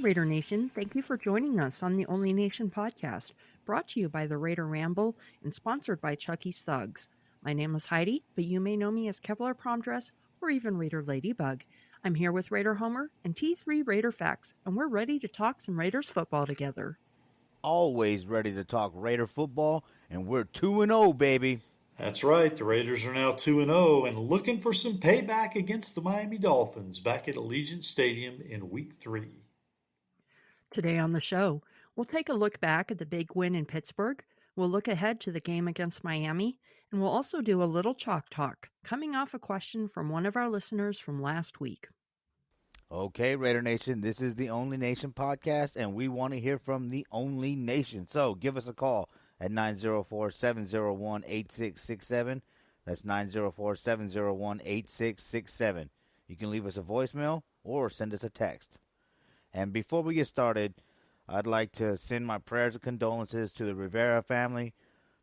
Raider Nation. Thank you for joining us on the Only Nation podcast, brought to you by the Raider Ramble and sponsored by Chucky's Thugs. My name is Heidi, but you may know me as Kevlar Prom-Dress or even Raider Ladybug. I'm here with Raider Homer and T3 Raider Facts, and we're ready to talk some Raiders football together. Always ready to talk Raider football, and we're 2-0, baby. That's right. The Raiders are now 2-0 and looking for some payback against the Miami Dolphins back at Allegiant Stadium in Week 3. Today on the show, we'll take a look back at the big win in Pittsburgh, we'll look ahead to the game against Miami, and we'll also do a little chalk talk, coming off a question from one of our listeners from last week. Okay, Raider Nation, this is the Only Nation podcast, and we want to hear from the Only Nation. So give us a call at 904-701-8667. That's 904-701-8667. You can leave us a voicemail or send us a text. And before we get started, I'd like to send my prayers and condolences to the Rivera family.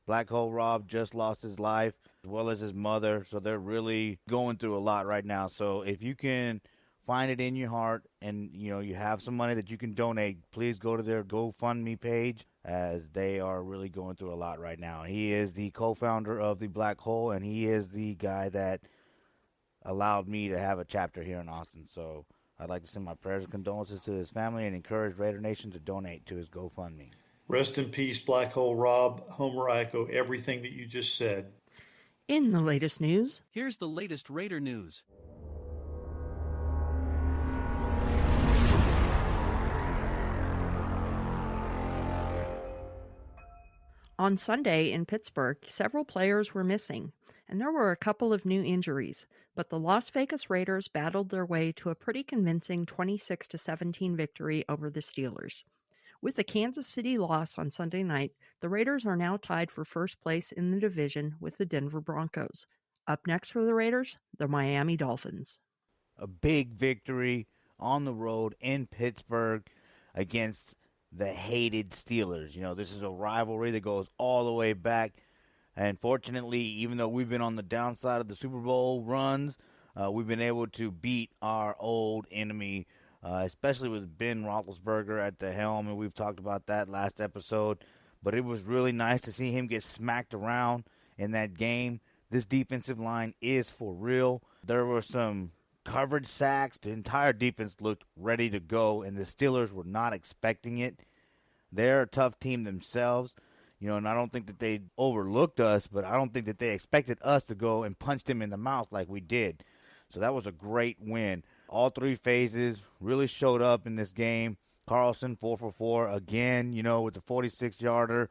Black Hole Rob just lost his life, as well as his mother, so they're really going through a lot right now. So if you can find it in your heart and you have some money that you can donate, please go to their GoFundMe page, as they are really going through a lot right now. He is the co-founder of the Black Hole, and he is the guy that allowed me to have a chapter here in Austin. So I'd like to send my prayers and condolences to his family and encourage Raider Nation to donate to his GoFundMe. Rest in peace, Black Hole Rob. Homer, I echo everything that you just said. In the latest news, here's the latest Raider news. on Sunday in Pittsburgh, several players were missing, and there were a couple of new injuries, but the Las Vegas Raiders battled their way to a pretty convincing 26-17 victory over the Steelers. With the Kansas City loss on Sunday night, the Raiders are now tied for first place in the division with the Denver Broncos. Up next for the Raiders, the Miami Dolphins. A big victory on the road in Pittsburgh against the hated Steelers. You know, this is a rivalry that goes all the way back. And fortunately, even though we've been on the downside of the Super Bowl runs, we've been able to beat our old enemy, especially with Ben Roethlisberger at the helm. And we've talked about that last episode. But it was really nice to see him get smacked around in that game. This defensive line is for real. There were some coverage sacks. The entire defense looked ready to go, and the Steelers were not expecting it. They're a tough team themselves, you know, and I don't think that they overlooked us, but I don't think that they expected us to go and punch them in the mouth like we did. So that was a great win. All three phases really showed up in this game. Carlson, 4 for 4, again, you know, with the 46-yarder.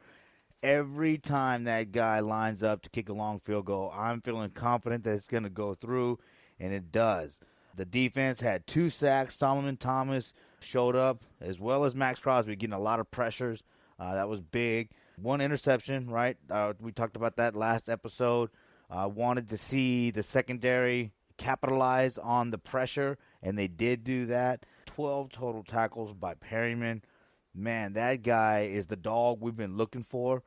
Every time that guy lines up to kick a long field goal, I'm feeling confident that it's going to go through, and it does. The defense had 2 sacks. Solomon Thomas showed up, as well as Max Crosby, getting a lot of pressures. That was big. 1 interception, right? We talked about that last episode. I wanted to see the secondary capitalize on the pressure, and they did do that. 12 total tackles by Perryman. Man, that guy is the dog we've been looking for.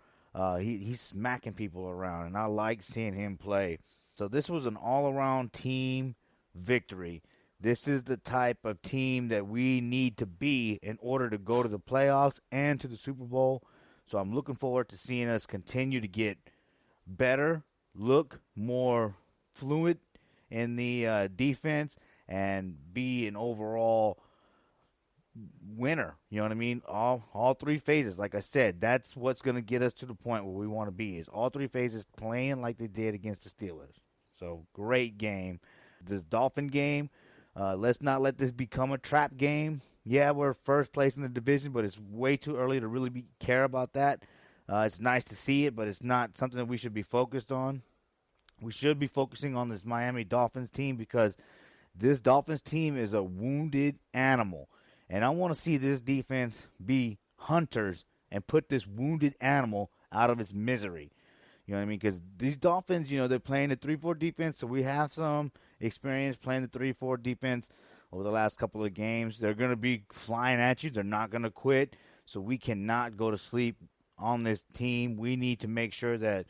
He's smacking people around, and I like seeing him play. So this was an all-around team victory. This is the type of team that we need to be in order to go to the playoffs and to the Super Bowl. So I'm looking forward to seeing us continue to get better, look more fluid in the defense, and be an overall winner. You know what I mean? All 3 phases, like I said, that's what's going to get us to the point where we want to be, is all 3 phases playing like they did against the Steelers. So great game. This Dolphin game, let's not let this become a trap game. Yeah, we're first place in the division, but it's way too early to really care about that. It's nice to see it, but it's not something that we should be focused on. We should be focusing on this Miami Dolphins team, because this Dolphins team is a wounded animal. And I want to see this defense be hunters and put this wounded animal out of its misery. You know what I mean? Because these Dolphins, you know, they're playing the 3-4 defense, so we have some experience playing the 3-4 defense over the last couple of games. They're going to be flying at you. They're not going to quit, so we cannot go to sleep on this team. We need to make sure that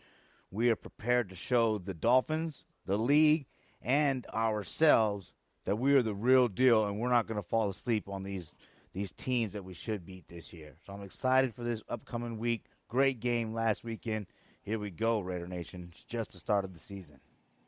we are prepared to show the Dolphins, the league, and ourselves that we are the real deal, and we're not going to fall asleep on these these teams that we should beat this year. So I'm excited for this upcoming week. Great game last weekend. Here we go, Raider Nation. It's just the start of the season.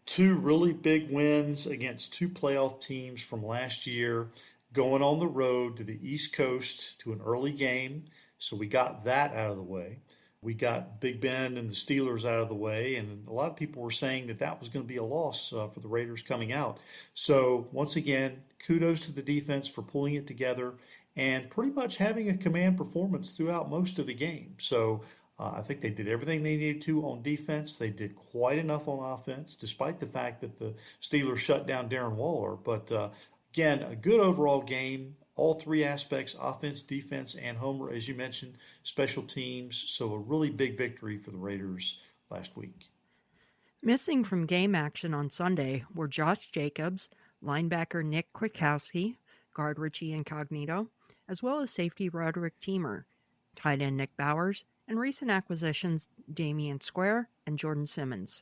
Two really big wins against two playoff teams from last year, going on the road to the East Coast to an early game. So we got that out of the way. We got Big Ben and the Steelers out of the way, and a lot of people were saying that that was going to be a loss for the Raiders coming out. So once again, kudos to the defense for pulling it together and pretty much having a command performance throughout most of the game. So I think they did everything they needed to on defense. They did quite enough on offense, despite the fact that the Steelers shut down Darren Waller. But again, a good overall game. All three aspects, offense, defense, and home, as you mentioned, special teams. So a really big victory for the Raiders last week. Missing from game action on Sunday were Josh Jacobs, linebacker Nick Kwiatkowski, guard Richie Incognito, as well as safety Roderick Teamer, tight end Nick Bowers, and recent acquisitions Damian Square and Jordan Simmons.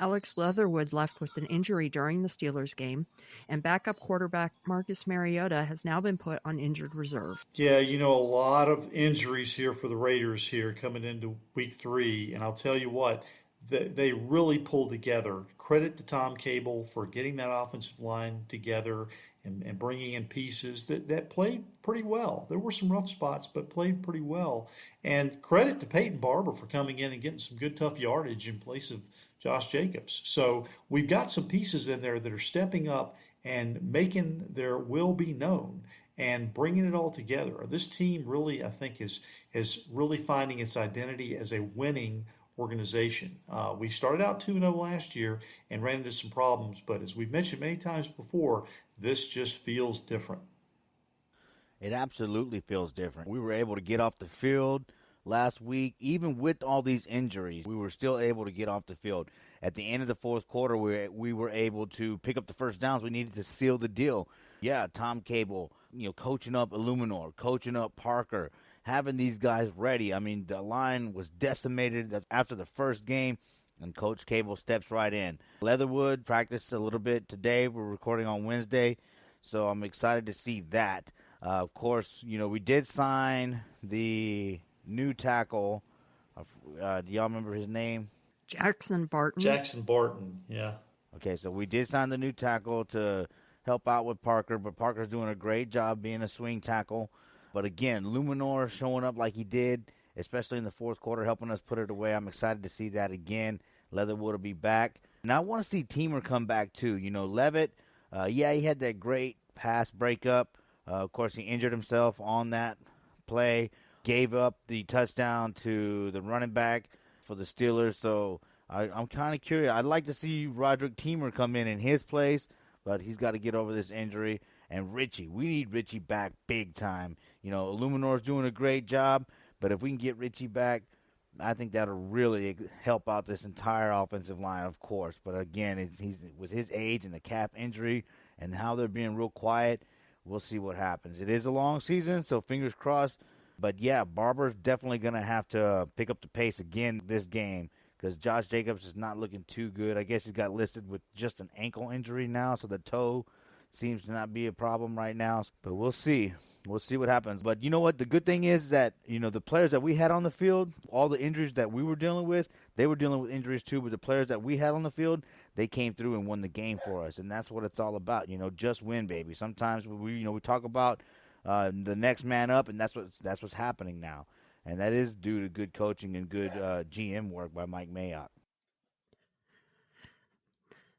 Alex Leatherwood left with an injury during the Steelers game, and backup quarterback Marcus Mariota has now been put on injured reserve. Yeah, a lot of injuries here for the Raiders here coming into week 3, and I'll tell you what, they really pulled together. Credit to Tom Cable for getting that offensive line together and bringing in pieces that played pretty well. There were some rough spots, but played pretty well. And credit to Peyton Barber for coming in and getting some good, tough yardage in place of Josh Jacobs. So we've got some pieces in there that are stepping up and making their will be known and bringing it all together. This team really, I think, is really finding its identity as a winning organization. We started out 2-0 last year and ran into some problems, but as we've mentioned many times before, this just feels different. It absolutely feels different. We were able to get off the field last week. Even with all these injuries, we were still able to get off the field. At the end of the fourth quarter, we were able to pick up the first downs we needed to seal the deal. Yeah, Tom Cable, coaching up Illuminor, coaching up Parker, having these guys ready. I mean, the line was decimated after the first game, and Coach Cable steps right in. Leatherwood practiced a little bit today. We're recording on Wednesday, so I'm excited to see that. Of course, we did sign the new tackle. Do y'all remember his name? Jackson Barton. Jackson Barton, yeah. Okay, so we did sign the new tackle to help out with Parker, but Parker's doing a great job being a swing tackle. But again, Luminor showing up like he did, especially in the fourth quarter, helping us put it away. I'm excited to see that again. Leatherwood will be back. And I want to see Teamer come back too. Levitt, he had that great pass breakup. Of course, he injured himself on that play, gave up the touchdown to the running back for the Steelers. So I'm kind of curious. I'd like to see Roderick Teamer come in his place, but he's got to get over this injury. And Richie, we need Richie back big time. Illuminor's doing a great job, but if we can get Richie back, I think that'll really help out this entire offensive line, of course. But again, he's with his age and the calf injury and how they're being real quiet, we'll see what happens. It is a long season, so fingers crossed. But yeah, Barber's definitely going to have to pick up the pace again this game because Josh Jacobs is not looking too good. I guess he got listed with just an ankle injury now, so the toe seems to not be a problem right now. But we'll see. We'll see what happens. But you know what? The good thing is that, the players that we had on the field, all the injuries that we were dealing with, they were dealing with injuries too. But the players that we had on the field, they came through and won the game for us. And that's what it's all about. Just win, baby. Sometimes we talk about the next man up, and that's what's happening now. And that is due to good coaching and good GM work by Mike Mayock.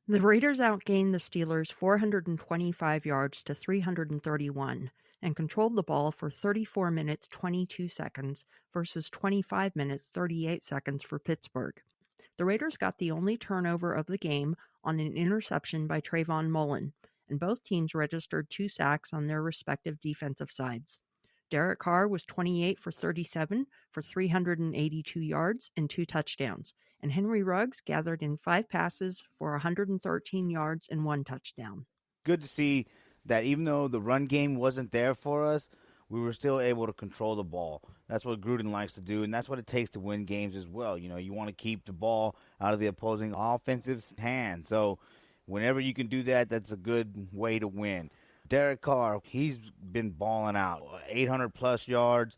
The Raiders outgained the Steelers 425 yards to 331 and controlled the ball for 34 minutes 22 seconds versus 25 minutes 38 seconds for Pittsburgh. The Raiders got the only turnover of the game on an interception by Trayvon Mullen, and both teams registered 2 sacks on their respective defensive sides. Derek Carr was 28 for 37 for 382 yards and 2 touchdowns, and Henry Ruggs gathered in 5 passes for 113 yards and 1 touchdown. Good to see that even though the run game wasn't there for us, we were still able to control the ball. That's what Gruden likes to do, and that's what it takes to win games as well. You want to keep the ball out of the opposing offensive's hand. So whenever you can do that, that's a good way to win. Derek Carr, he's been balling out. 800-plus yards,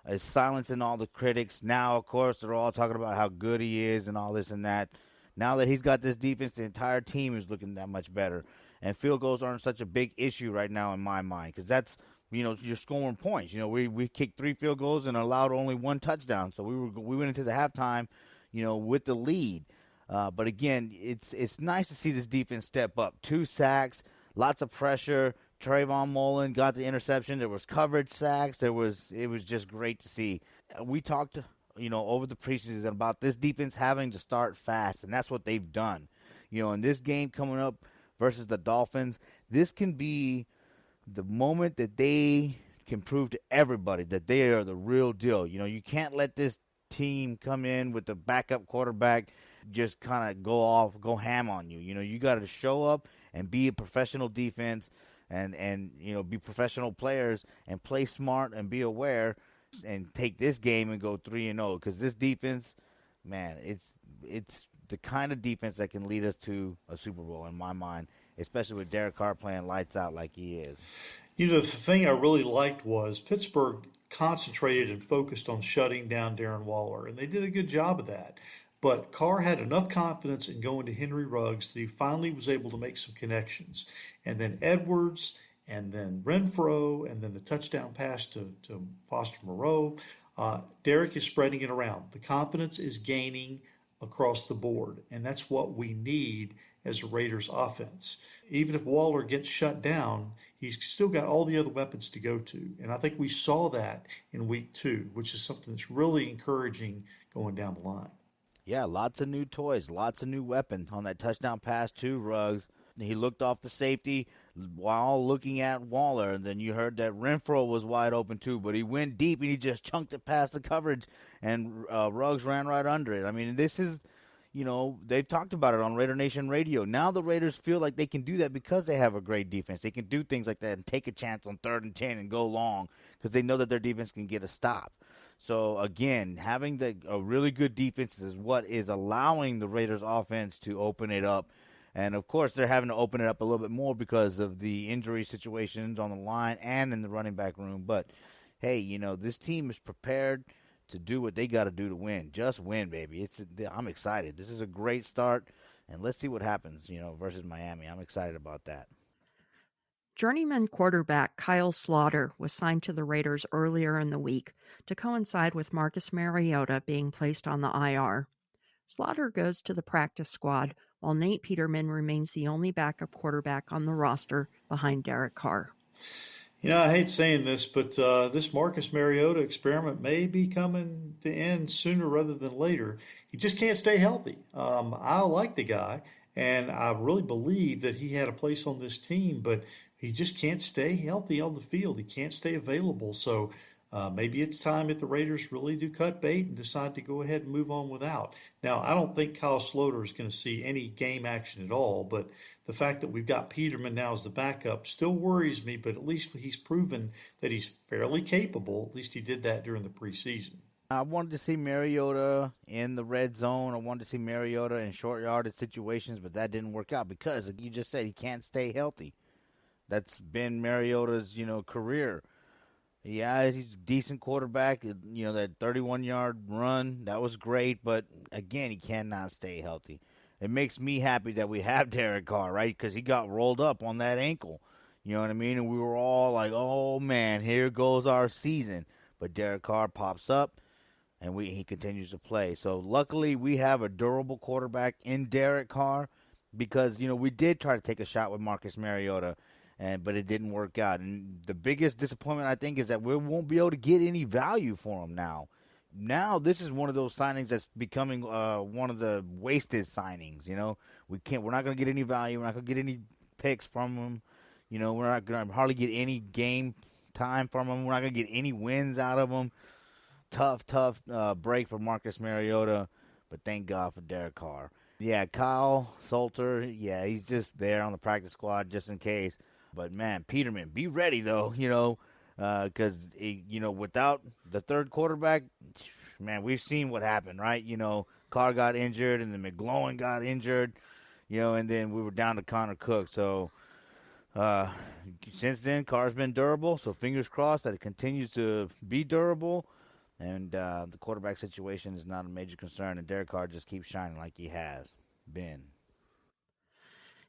is silencing all the critics. Now, of course, they're all talking about how good he is and all this and that. Now that he's got this defense, the entire team is looking that much better. And field goals aren't such a big issue right now in my mind because that's, you're scoring points. We kicked 3 field goals and allowed only 1 touchdown. So we went into the halftime, with the lead. But again, it's nice to see this defense step up. 2 sacks, lots of pressure. Trayvon Mullen got the interception. There was coverage sacks. It was just great to see. We talked, over the preseason about this defense having to start fast, and that's what they've done. In this game coming up versus the Dolphins, this can be the moment that they can prove to everybody that they are the real deal. You can't let this team come in with the backup quarterback just kind of go ham on you. You got to show up and be a professional defense and be professional players and play smart and be aware and take this game and go 3-0 because this defense, man, it's the kind of defense that can lead us to a Super Bowl in my mind, especially with Derek Carr playing lights out like he is. The thing I really liked was Pittsburgh concentrated and focused on shutting down Darren Waller, and they did a good job of that. But Carr had enough confidence in going to Henry Ruggs that he finally was able to make some connections. And then Edwards, and then Renfro, and then the touchdown pass to Foster Moreau. Derek is spreading it around. The confidence is gaining across the board, and that's what we need as a Raiders offense. Even if Waller gets shut down, he's still got all the other weapons to go to. And I think we saw that in week 2, which is something that's really encouraging going down the line. Yeah, lots of new toys, lots of new weapons on that touchdown pass to Ruggs. He looked off the safety while looking at Waller, and then you heard that Renfro was wide open too, but he went deep and he just chunked it past the coverage, and Ruggs ran right under it. I mean, this is, they've talked about it on Raider Nation Radio. Now the Raiders feel like they can do that because they have a great defense. They can do things like that and take a chance on 3rd and 10 and go long because they know that their defense can get a stop. So, again, having a really good defense is what is allowing the Raiders' offense to open it up. And, of course, they're having to open it up a little bit more because of the injury situations on the line and in the running back room. But, hey, this team is prepared to do what they got to do to win. Just win, baby. I'm excited. This is a great start, and let's see what happens, versus Miami. I'm excited about that. Journeyman quarterback Kyle Slaughter was signed to the Raiders earlier in the week to coincide with Marcus Mariota being placed on the IR. Slaughter goes to the practice squad, while Nate Peterman remains the only backup quarterback on the roster behind Derek Carr. I hate saying this, but this Marcus Mariota experiment may be coming to end sooner rather than later. He just can't stay healthy. I like the guy, and I really believe that he had a place on this team, but he just can't stay healthy on the field. He can't stay available. So maybe it's time if the Raiders really do cut bait and decide to go ahead and move on without. Now, I don't think Kyle Slaughter is going to see any game action at all, but the fact that we've got Peterman now as the backup still worries me, but at least he's proven that he's fairly capable. At least he did that during the preseason. I wanted to see Mariota in the red zone. I wanted to see Mariota in short yardage situations, but that didn't work out because, like you just said, he can't stay healthy. That's been Mariota's, career. Yeah, he's a decent quarterback. That 31-yard run, that was great. But, again, he cannot stay healthy. It makes me happy that we have Derek Carr, right? Because he got rolled up on that ankle. You know what I mean? And we were all like, oh, man, here goes our season. But Derek Carr pops up, and he continues to play. So, luckily, we have a durable quarterback in Derek Carr because, we did try to take a shot with Marcus Mariota. But it didn't work out. And the biggest disappointment, I think, is that we won't be able to get any value for him now. Now, this is one of those signings that's becoming one of the wasted signings. We're not going to get any value. We're not going to get any picks from him. We're not going to hardly get any game time from him. We're not going to get any wins out of him. Tough break for Marcus Mariota. But thank God for Derek Carr. Yeah, Kyle Salter, yeah, he's just there on the practice squad just in case. But, man, Peterman, be ready, though, because, without the third quarterback, man, we've seen what happened, right? Carr got injured, and then McGloin got injured, and then we were down to Connor Cook. So, Uh, since then, Carr's been durable, so fingers crossed that it continues to be durable. And the quarterback situation is not a major concern, and Derek Carr just keeps shining like he has been.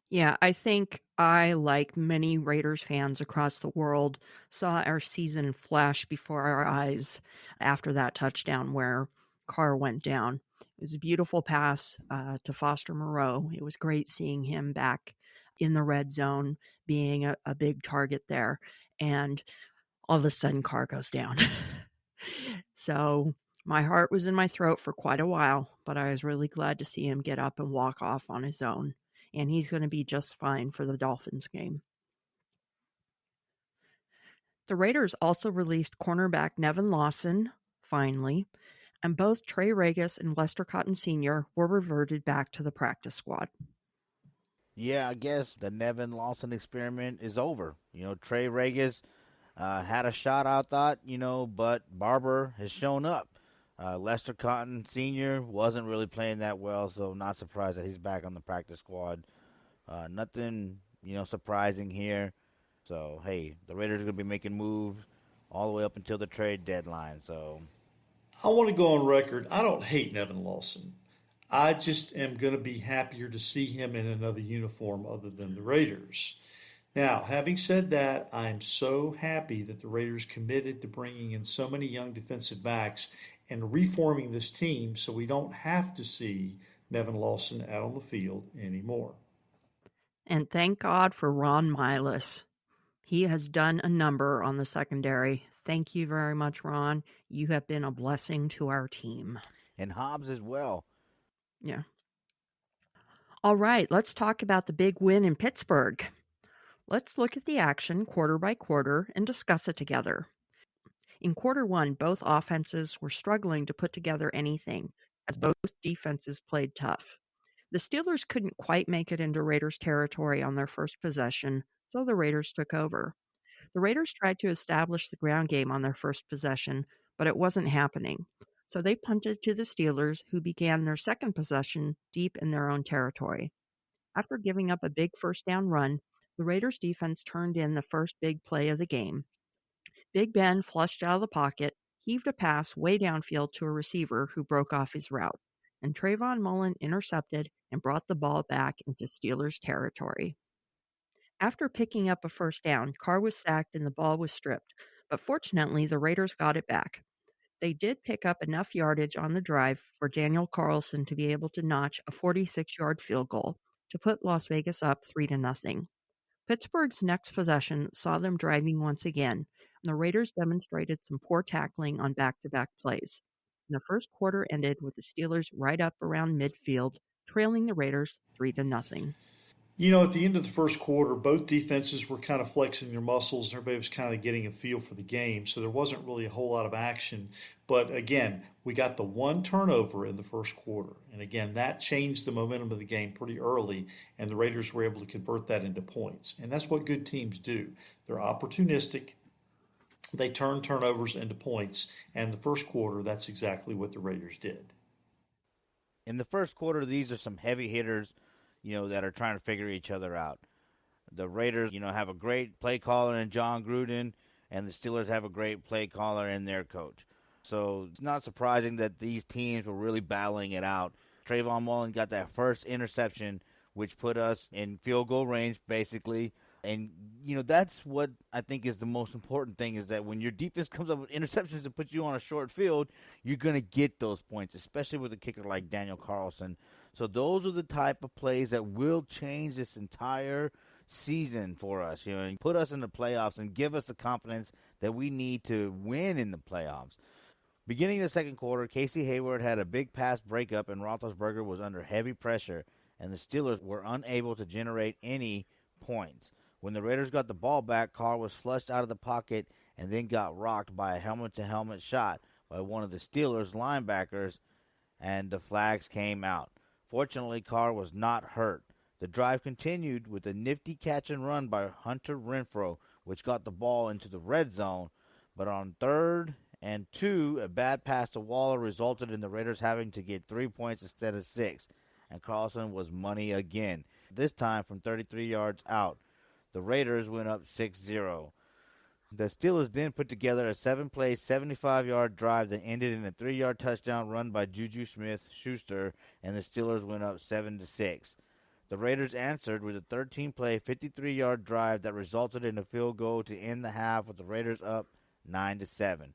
Yeah, I think I, like many Raiders fans across the world, saw our season flash before our eyes after that touchdown where Carr went down. It was a beautiful pass to Foster Moreau. It was great seeing him back in the red zone, being a big target there. And all of a sudden, Carr goes down. So my heart was in my throat for quite a while, but I was really glad to see him get up and walk off on his own. And he's going to be just fine for the Dolphins game. The Raiders also released cornerback Nevin Lawson, finally, and both Trey Regis and Lester Cotton Sr. were reverted back to the practice squad. Yeah, I guess the Nevin Lawson experiment is over. Trey Regis had a shot, I thought, but Barber has shown up. Lester Cotton Sr. wasn't really playing that well, so not surprised that he's back on the practice squad. Nothing, surprising here. So, hey, the Raiders are going to be making moves all the way up until the trade deadline. So, I want to go on record. I don't hate Nevin Lawson. I just am going to be happier to see him in another uniform other than the Raiders. Now, having said that, I am so happy that the Raiders committed to bringing in so many young defensive backs and reforming this team so we don't have to see Nevin Lawson out on the field anymore. And thank God for Ron Milas. He has done a number on the secondary. Thank you very much, Ron. You have been a blessing to our team. and Hobbs as well. Yeah. All right, let's talk about the big win in Pittsburgh. Let's look at the action quarter by quarter and discuss it together. In quarter one, both offenses were struggling to put together anything, as both defenses played tough. The Steelers couldn't quite make it into Raiders territory on their first possession, so the Raiders took over. The Raiders tried to establish the ground game on their first possession, but it wasn't happening. So they punted to the Steelers, who began their second possession deep in their own territory. After giving up a big first down run, the Raiders defense turned in the first big play of the game. Big Ben flushed out of the pocket, heaved a pass way downfield to a receiver who broke off his route, and Trayvon Mullen intercepted and brought the ball back into Steelers territory. After picking up a first down, Carr was sacked and the ball was stripped, but fortunately the Raiders got it back. They did pick up enough yardage on the drive for Daniel Carlson to be able to notch a 46-yard field goal to put Las Vegas up 3-0. Pittsburgh's next possession saw them driving once again, and the Raiders demonstrated some poor tackling on back-to-back plays. And the first quarter ended with the Steelers right up around midfield, trailing the Raiders 3-0. At the end of the first quarter, both defenses were kind of flexing their muscles and everybody was kind of getting a feel for the game. So there wasn't really a whole lot of action. But again, we got the one turnover in the first quarter. And again, that changed the momentum of the game pretty early. And the Raiders were able to convert that into points. And that's what good teams do. They're opportunistic. They turn turnovers into points. And in the first quarter, that's exactly what the Raiders did. In the first quarter, these are some heavy hitters, that are trying to figure each other out. The Raiders, have a great play caller in John Gruden, and the Steelers have a great play caller in their coach. So it's not surprising that these teams were really battling it out. Trayvon Mullen got that first interception, which put us in field goal range, basically. And, that's what I think is the most important thing is that when your defense comes up with interceptions and puts you on a short field, you're going to get those points, especially with a kicker like Daniel Carlson. So those are the type of plays that will change this entire season for us, and put us in the playoffs and give us the confidence that we need to win in the playoffs. Beginning the second quarter, Casey Hayward had a big pass breakup and Roethlisberger was under heavy pressure, and the Steelers were unable to generate any points. When the Raiders got the ball back, Carr was flushed out of the pocket and then got rocked by a helmet-to-helmet shot by one of the Steelers linebackers, and the flags came out. Fortunately, Carr was not hurt. The drive continued with a nifty catch and run by Hunter Renfrow, which got the ball into the red zone. But on 3rd and 2, a bad pass to Waller resulted in the Raiders having to get 3 points instead of 6. And Carlson was money again, this time from 33 yards out. The Raiders went up 6-0. The Steelers then put together a 7-play, 75-yard drive that ended in a 3-yard touchdown run by Juju Smith-Schuster, and the Steelers went up 7-6. The Raiders answered with a 13-play, 53-yard drive that resulted in a field goal to end the half with the Raiders up 9-7.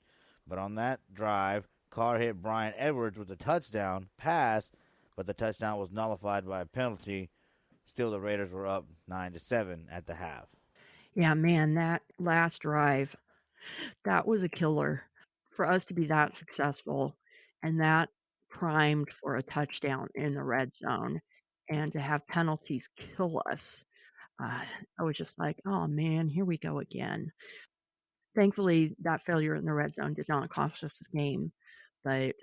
But on that drive, Carr hit Brian Edwards with a touchdown pass, but the touchdown was nullified by a penalty. Still, the Raiders were up 9-7 at the half. Yeah, man, that last drive, that was a killer for us to be that successful and that primed for a touchdown in the red zone and to have penalties kill us. I was just like, oh man, here we go again. Thankfully, that failure in the red zone did not cost us the game, but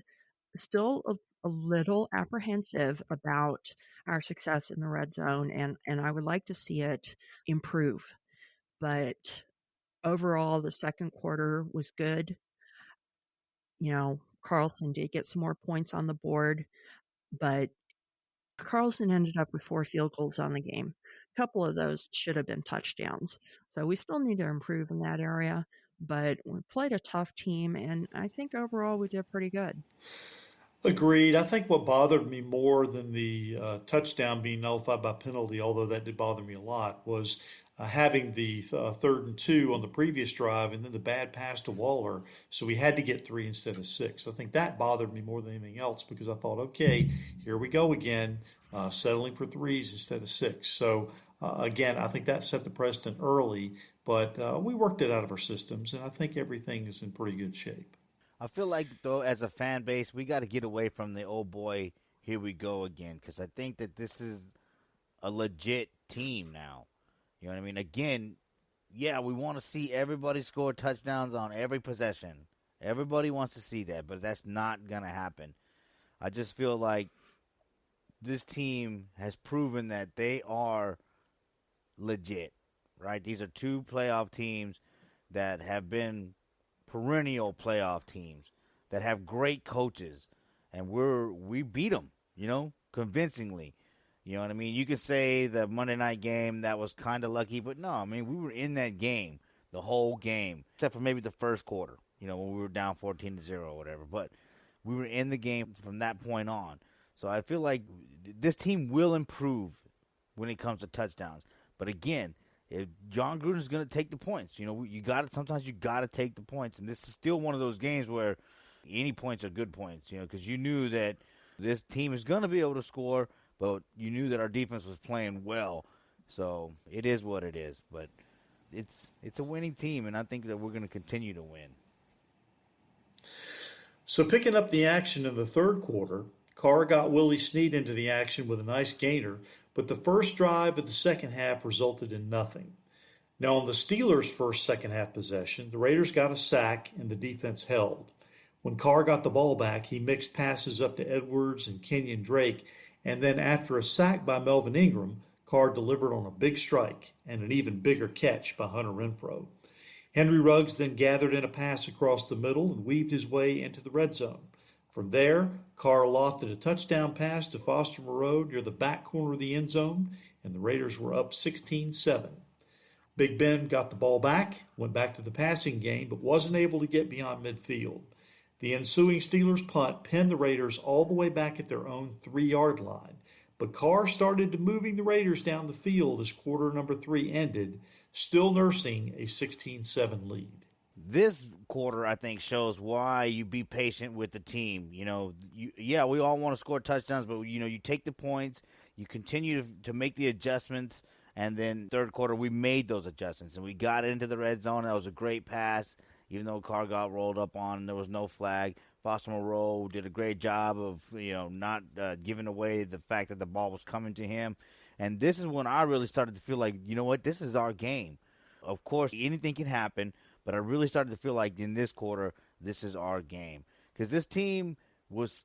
still a little apprehensive about our success in the red zone, and I would like to see it improve. But overall, the second quarter was good. Carlson did get some more points on the board, but Carlson ended up with 4 field goals on the game. A couple of those should have been touchdowns. So we still need to improve in that area, but we played a tough team, and I think overall we did pretty good. Agreed. I think what bothered me more than the touchdown being nullified by penalty, although that did bother me a lot, was having the 3rd and 2 on the previous drive and then the bad pass to Waller. So we had to get 3 instead of 6. I think that bothered me more than anything else because I thought, okay, here we go again, settling for 3s instead of 6. So again, I think that set the precedent early, but we worked it out of our systems, and I think everything is in pretty good shape. I feel like, though, as a fan base, we got to get away from the, oh boy, here we go again, because I think that this is a legit team now. You know what I mean? Again, yeah, we want to see everybody score touchdowns on every possession. Everybody wants to see that, but that's not going to happen. I just feel like this team has proven that they are legit, right? These are 2 playoff teams that have been perennial playoff teams that have great coaches, and we beat them, convincingly. You know what I mean? You could say the Monday night game that was kind of lucky, but no, I mean we were in that game the whole game, except for maybe the first quarter. When we were down 14-0 or whatever, but we were in the game from that point on. So I feel like this team will improve when it comes to touchdowns. But again, if John Gruden's going to take the points, sometimes you got to take the points. And this is still one of those games where any points are good points, because you knew that this team is going to be able to score, but you knew that our defense was playing well. So it is what it is. But it's a winning team, and I think that we're going to continue to win. So picking up the action in the 3rd quarter, Carr got Willie Snead into the action with a nice gainer, but the first drive of the second half resulted in nothing. Now, on the Steelers' first second half possession, the Raiders got a sack and the defense held. When Carr got the ball back, he mixed passes up to Edwards and Kenyon Drake, and then after a sack by Melvin Ingram, Carr delivered on a big strike and an even bigger catch by Hunter Renfrow. Henry Ruggs then gathered in a pass across the middle and weaved his way into the red zone. From there, Carr lofted a touchdown pass to Foster Moreau near the back corner of the end zone, and the Raiders were up 16-7. Big Ben got the ball back, went back to the passing game, but wasn't able to get beyond midfield. The ensuing Steelers punt pinned the Raiders all the way back at their own 3-yard line, but Carr started to moving the Raiders down the field as quarter number 3 ended, still nursing a 16-7 lead. This quarter, I think, shows why you be patient with the team. We all want to score touchdowns, but, you take the points, you continue to make the adjustments, and then 3rd quarter, we made those adjustments, and we got into the red zone. That was a great pass, even though Carr got rolled up on and there was no flag. Foster Moreau did a great job of, not giving away the fact that the ball was coming to him. And this is when I really started to feel like, this is our game. Of course, anything can happen, but I really started to feel like in this quarter, this is our game. Because this team was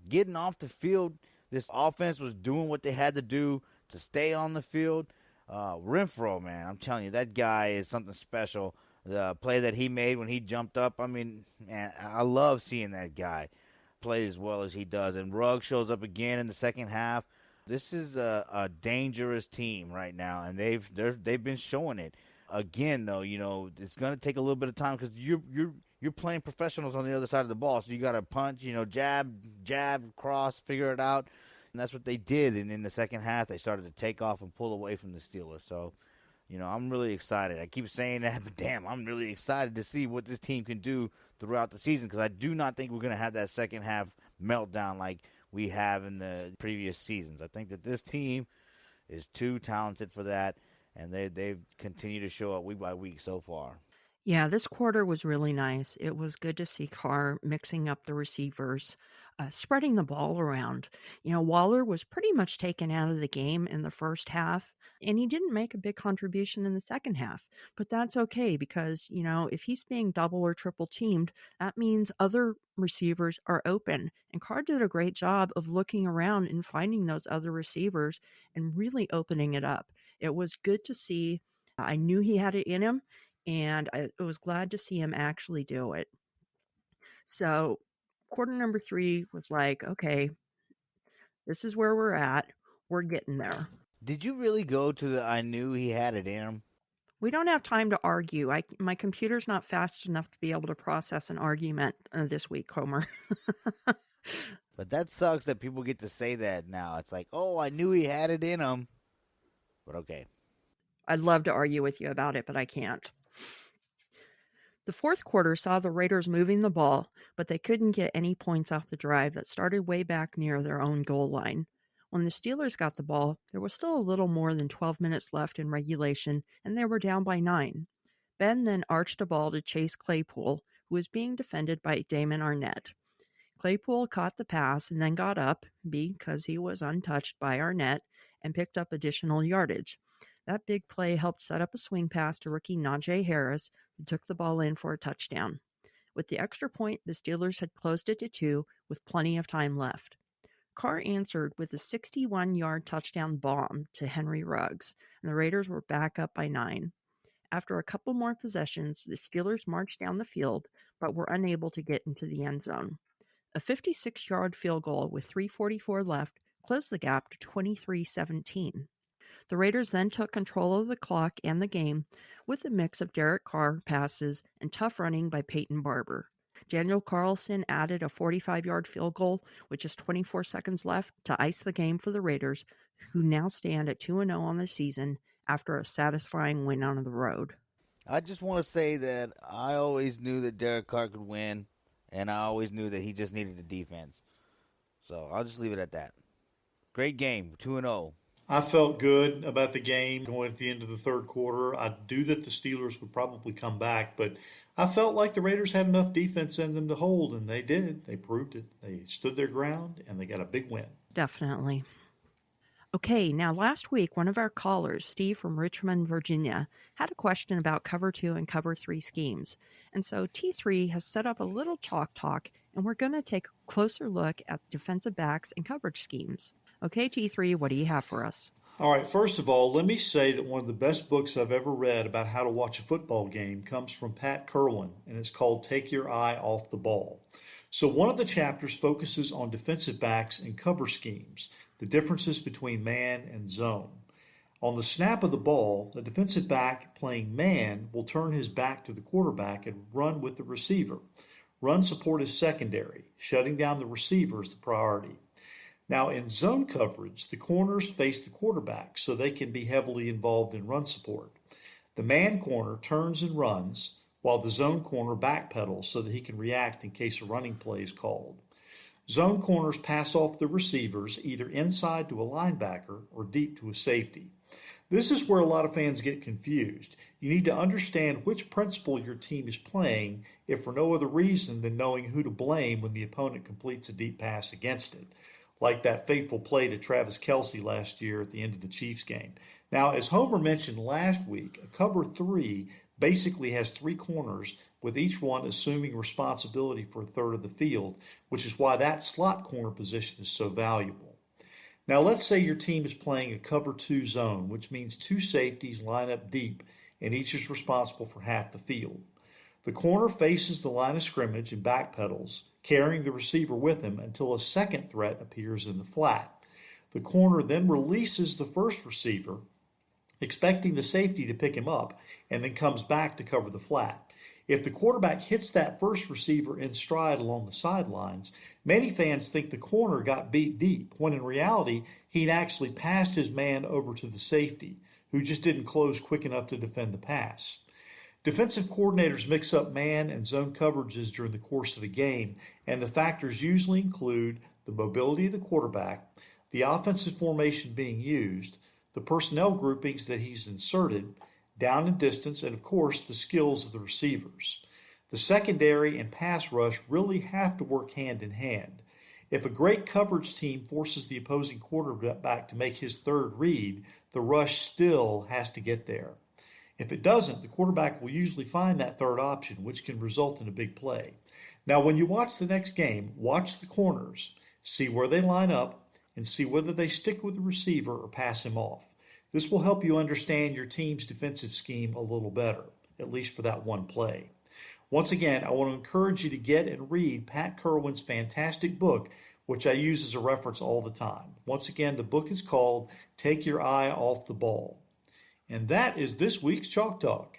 getting off the field. This offense was doing what they had to do to stay on the field. Renfrow, man, I'm telling you, that guy is something special. The play that he made when he jumped up, I mean, man, I love seeing that guy play as well as he does. And Ruggs shows up again in the second half. This is a dangerous team right now, and they've been showing it. Again, though, it's going to take a little bit of time because you're playing professionals on the other side of the ball, so you got to punch, jab, cross, figure it out, and that's what they did. And in the second half, they started to take off and pull away from the Steelers. So, I'm really excited. I keep saying that, but damn, I'm really excited to see what this team can do throughout the season because I do not think we're going to have that second half meltdown like we have in the previous seasons. I think that this team is too talented for that, and they've continued to show up week by week so far. Yeah, this quarter was really nice. It was good to see Carr mixing up the receivers, spreading the ball around. Waller was pretty much taken out of the game in the first half, and he didn't make a big contribution in the second half. But that's okay because, if he's being double or triple teamed, that means other receivers are open. And Carr did a great job of looking around and finding those other receivers and really opening it up. It was good to see. I knew he had it in him. And I was glad to see him actually do it. So, quarter number 3 was like, okay, this is where we're at. We're getting there. Did you really go to the I knew he had it in him? We don't have time to argue. My computer's not fast enough to be able to process an argument this week, Homer. But that sucks that people get to say that now. It's like, oh, I knew he had it in him. But okay. I'd love to argue with you about it, but I can't. The fourth quarter saw the Raiders moving the ball, but they couldn't get any points off the drive that started way back near their own goal line. When the Steelers got the ball, there was still a little more than 12 minutes left in regulation, and they were down by 9. Ben then arched a ball to Chase Claypool, who was being defended by Damon Arnett. Claypool caught the pass and then got up, because he was untouched by Arnett, and picked up additional yardage. That big play helped set up a swing pass to rookie Najee Harris, who took the ball in for a touchdown. With the extra point, the Steelers had closed it to 2 with plenty of time left. Carr answered with a 61-yard touchdown bomb to Henry Ruggs, and the Raiders were back up by 9. After a couple more possessions, the Steelers marched down the field, but were unable to get into the end zone. A 56-yard field goal with 3:44 left closed the gap to 23-17. The Raiders then took control of the clock and the game with a mix of Derek Carr passes and tough running by Peyton Barber. Daniel Carlson added a 45-yard field goal with just 24 seconds left to ice the game for the Raiders, who now stand at 2-0 on the season after a satisfying win on the road. I just want to say that I always knew that Derek Carr could win, and I always knew that he just needed the defense. So I'll just leave it at that. Great game, 2-0. I felt good about the game going at the end of the third quarter. I knew that the Steelers would probably come back, but I felt like the Raiders had enough defense in them to hold, and they did. They proved it. They stood their ground, and they got a big win. Definitely. Okay, now last week, one of our callers, Steve from Richmond, Virginia, had a question about Cover 2 and Cover 3 schemes. And so T3 has set up a little chalk talk, and we're going to take a closer look at defensive backs and coverage schemes. Okay, T3, what do you have for us? All right, first of all, let me say that one of the best books I've ever read about how to watch a football game comes from Pat Kerwin, and it's called Take Your Eye Off the Ball. So one of the chapters focuses on defensive backs and cover schemes, the differences between man and zone. On the snap of the ball, the defensive back playing man will turn his back to the quarterback and run with the receiver. Run support is secondary. Shutting down the receiver is the priority. Now, in zone coverage, the corners face the quarterback, so they can be heavily involved in run support. The man corner turns and runs, while the zone corner backpedals so that he can react in case a running play is called. Zone corners pass off the receivers either inside to a linebacker or deep to a safety. This is where a lot of fans get confused. You need to understand which principle your team is playing, if for no other reason than knowing who to blame when the opponent completes a deep pass against it, like that fateful play to Travis Kelce last year at the end of the Chiefs game. Now, as Homer mentioned last week, a cover 3 basically has 3 corners, with each one assuming responsibility for a third of the field, which is why that slot corner position is so valuable. Now, let's say your team is playing a cover 2 zone, which means 2 safeties line up deep, and each is responsible for half the field. The corner faces the line of scrimmage and backpedals, carrying the receiver with him until a second threat appears in the flat. The corner then releases the first receiver, expecting the safety to pick him up, and then comes back to cover the flat. If the quarterback hits that first receiver in stride along the sidelines, many fans think the corner got beat deep, when in reality, he'd actually passed his man over to the safety, who just didn't close quick enough to defend the pass. Defensive coordinators mix up man and zone coverages during the course of a game, and the factors usually include the mobility of the quarterback, the offensive formation being used, the personnel groupings that he's inserted, down and distance, and of course the skills of the receivers. The secondary and pass rush really have to work hand in hand. If a great coverage team forces the opposing quarterback to make his third read, the rush still has to get there. If it doesn't, the quarterback will usually find that third option, which can result in a big play. Now, when you watch the next game, watch the corners, see where they line up, and see whether they stick with the receiver or pass him off. This will help you understand your team's defensive scheme a little better, at least for that one play. Once again, I want to encourage you to get and read Pat Kerwin's fantastic book, which I use as a reference all the time. Once again, the book is called Take Your Eye Off the Ball. And that is this week's Chalk Talk.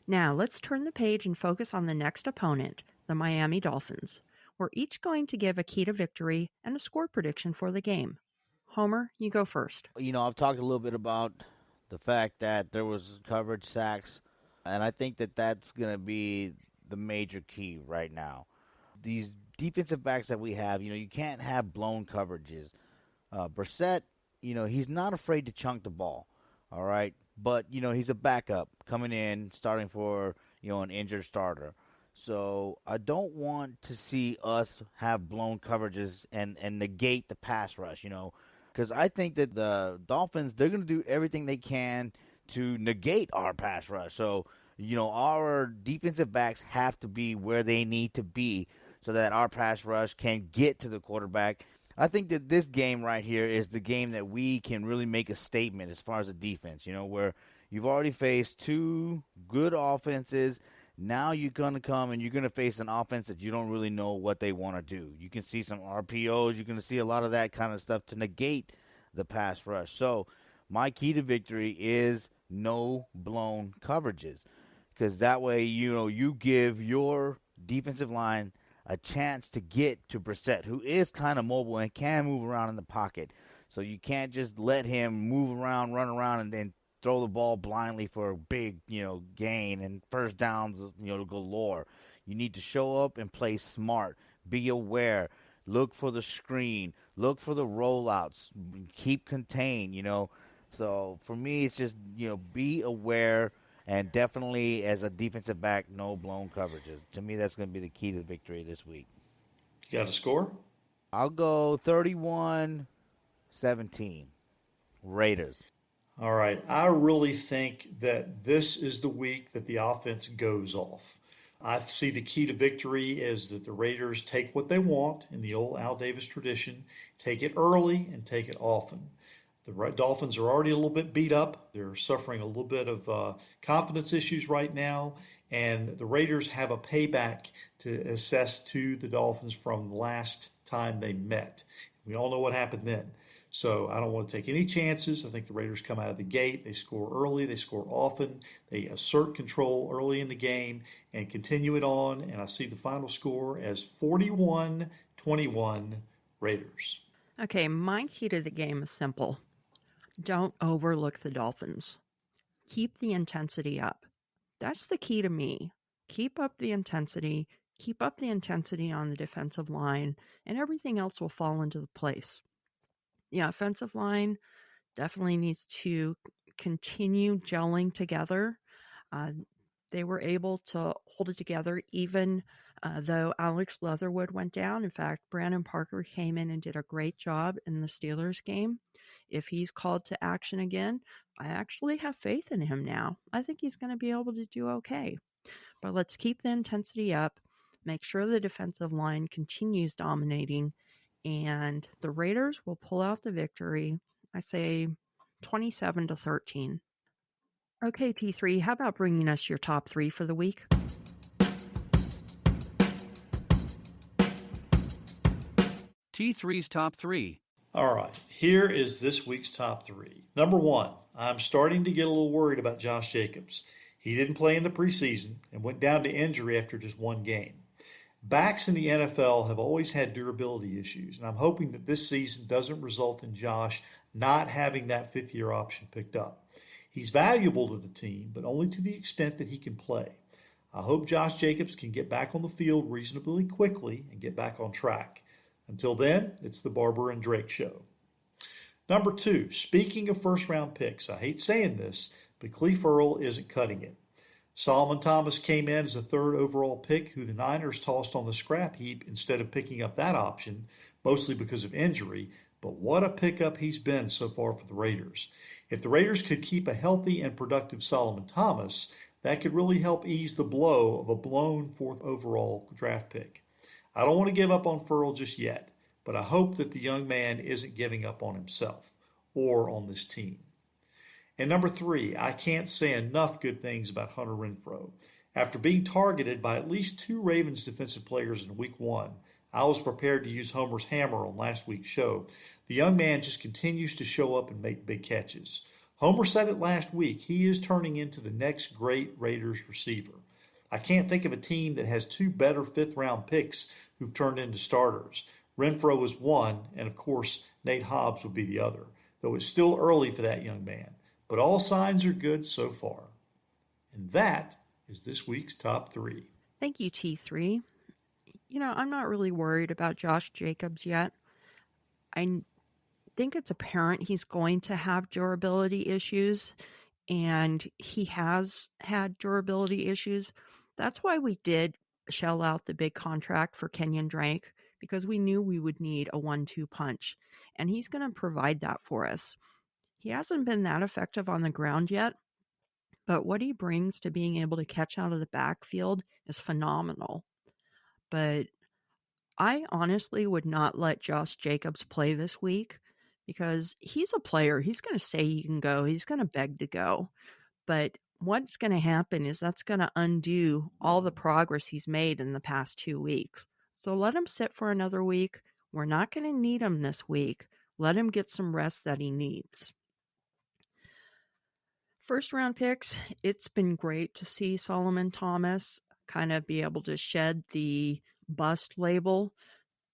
Now let's turn the page and focus on the next opponent, the Miami Dolphins. We're each going to give a key to victory and a score prediction for the game. Homer, you go first. I've talked a little bit about the fact that there was coverage sacks, and I think that that's going to be the major key right now. These defensive backs that we have, you can't have blown coverages. Brissett, he's not afraid to chunk the ball, all right? But, he's a backup coming in, starting for, an injured starter. So I don't want to see us have blown coverages and negate the pass rush, because I think that the Dolphins, they're going to do everything they can to negate our pass rush. So, our defensive backs have to be where they need to be so that our pass rush can get to the quarterback. I think that this game right here is the game that we can really make a statement as far as the defense, where you've already faced two good offenses. Now you're going to come and you're going to face an offense that you don't really know what they want to do. You can see some RPOs. You're going to see a lot of that kind of stuff to negate the pass rush. So my key to victory is no blown coverages, because that way, you give your defensive line a chance to get to Brissett, who is kind of mobile and can move around in the pocket. So you can't just let him move around, run around, and then throw the ball blindly for a big, gain and first downs, galore. You need to show up and play smart. Be aware. Look for the screen. Look for the rollouts. Keep contained, So for me, it's just, be aware, and definitely as a defensive back, no blown coverages. To me, that's going to be the key to victory this week. You got a score? I'll go 31-17. Raiders. All right. I really think that this is the week that the offense goes off. I see the key to victory is that the Raiders take what they want in the old Al Davis tradition, take it early and take it often. The Dolphins are already a little bit beat up. They're suffering a little bit of confidence issues right now, and the Raiders have a payback to assess to the Dolphins from the last time they met. We all know what happened then. So I don't want to take any chances. I think the Raiders come out of the gate. They score early. They score often. They assert control early in the game and continue it on. And I see the final score as 41-21 Raiders. Okay, my key to the game is simple. Don't overlook the Dolphins. Keep the intensity up. That's the key to me. Keep up the intensity. Keep up the intensity on the defensive line, and everything else will fall into place. The offensive line definitely needs to continue gelling together. They were able to hold it together even though Alex Leatherwood went down. In fact, Brandon Parker came in and did a great job in the Steelers game. If he's called to action again, I actually have faith in him now. I think he's going to be able to do okay. But let's keep the intensity up, make sure the defensive line continues dominating, and the Raiders will pull out the victory. I say 27-13. Okay, T3, how about bringing us your top three for the week? T3's top three. All right, here is this week's top three. Number one, I'm starting to get a little worried about Josh Jacobs. He didn't play in the preseason and went down to injury after just one game. Backs in the NFL have always had durability issues, and I'm hoping that this season doesn't result in Josh not having that fifth year option picked up. He's valuable to the team, but only to the extent that he can play. I hope Josh Jacobs can get back on the field reasonably quickly and get back on track. Until then, it's the Barber and Drake show. Number two, speaking of first round picks, I hate saying this, but Cleve Earl isn't cutting it. Solomon Thomas came in as a third overall pick, who the Niners tossed on the scrap heap instead of picking up that option, mostly because of injury. But what a pickup he's been so far for the Raiders. If the Raiders could keep a healthy and productive Solomon Thomas, that could really help ease the blow of a blown fourth overall draft pick. I don't want to give up on Furl just yet, but I hope that the young man isn't giving up on himself or on this team. And number three, I can't say enough good things about Hunter Renfrow. After being targeted by at least two Ravens defensive players in week one, I was prepared to use Homer's hammer on last week's show. The young man just continues to show up and make big catches. Homer said it last week. He is turning into the next great Raiders receiver. I can't think of a team that has two better fifth round picks who've turned into starters. Renfrow is one, and of course, Nate Hobbs would be the other, though it's still early for that young man. But all signs are good so far. And that is this week's top three. Thank you, T3. I'm not really worried about Josh Jacobs yet. I think it's apparent he's going to have durability issues, and he has had durability issues. That's why we did shell out the big contract for Kenyon Drake, because we knew we would need a 1-2 punch, and he's going to provide that for us. He hasn't been that effective on the ground yet, but what he brings to being able to catch out of the backfield is phenomenal. But I honestly would not let Josh Jacobs play this week, because he's a player. He's going to say he can go. He's going to beg to go. But what's going to happen is that's going to undo all the progress he's made in the past 2 weeks. So let him sit for another week. We're not going to need him this week. Let him get some rest that he needs. First round picks, it's been great to see Solomon Thomas kind of be able to shed the bust label.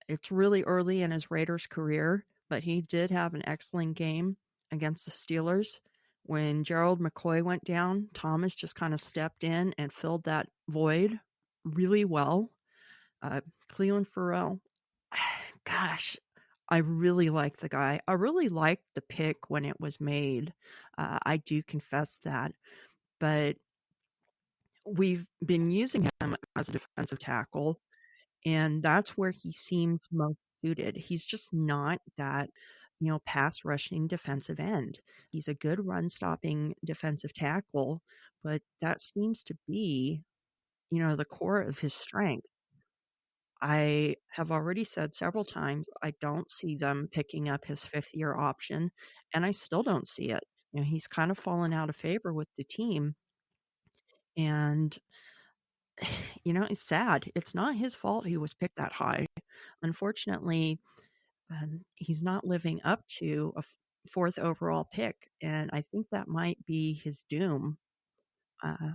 It's really early in his Raiders career, but he did have an excellent game against the Steelers. When Gerald McCoy went down, Thomas just kind of stepped in and filled that void really well. Cleveland Farrell, gosh, I really like the guy. I really liked the pick when it was made. I do confess that. But we've been using him as a defensive tackle, and that's where he seems most suited. He's just not that, pass rushing defensive end. He's a good run stopping defensive tackle, but that seems to be, the core of his strength. I have already said several times I don't see them picking up his fifth year option, and I still don't see it. He's kind of fallen out of favor with the team, and it's sad. It's not his fault he was picked that high. Unfortunately, he's not living up to a fourth overall pick, and I think that might be his doom uh,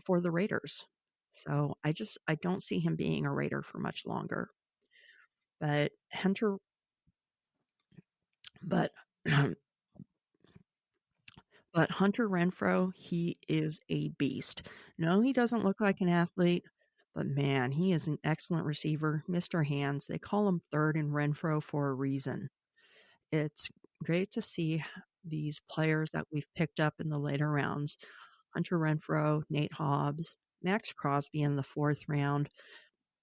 for the Raiders. So I don't see him being a Raider for much longer. But but but Hunter Renfrow, he is a beast. No, he doesn't look like an athlete, but man, he is an excellent receiver. Mr. Hands, they call him third in Renfrow for a reason. It's great to see these players that we've picked up in the later rounds. Hunter Renfrow, Nate Hobbs, Max Crosby in the fourth round.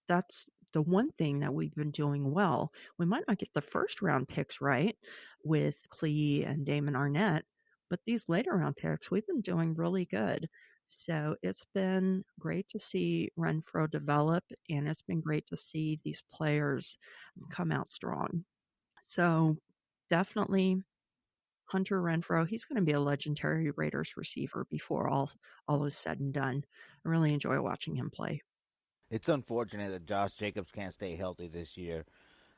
That's the one thing that we've been doing well. We might not get the first round picks right with Clee and Damon Arnett, but these later round picks, we've been doing really good. So it's been great to see Renfrow develop, and it's been great to see these players come out strong. So definitely Hunter Renfrow, he's going to be a legendary Raiders receiver before all is said and done. I really enjoy watching him play. It's unfortunate that Josh Jacobs can't stay healthy this year.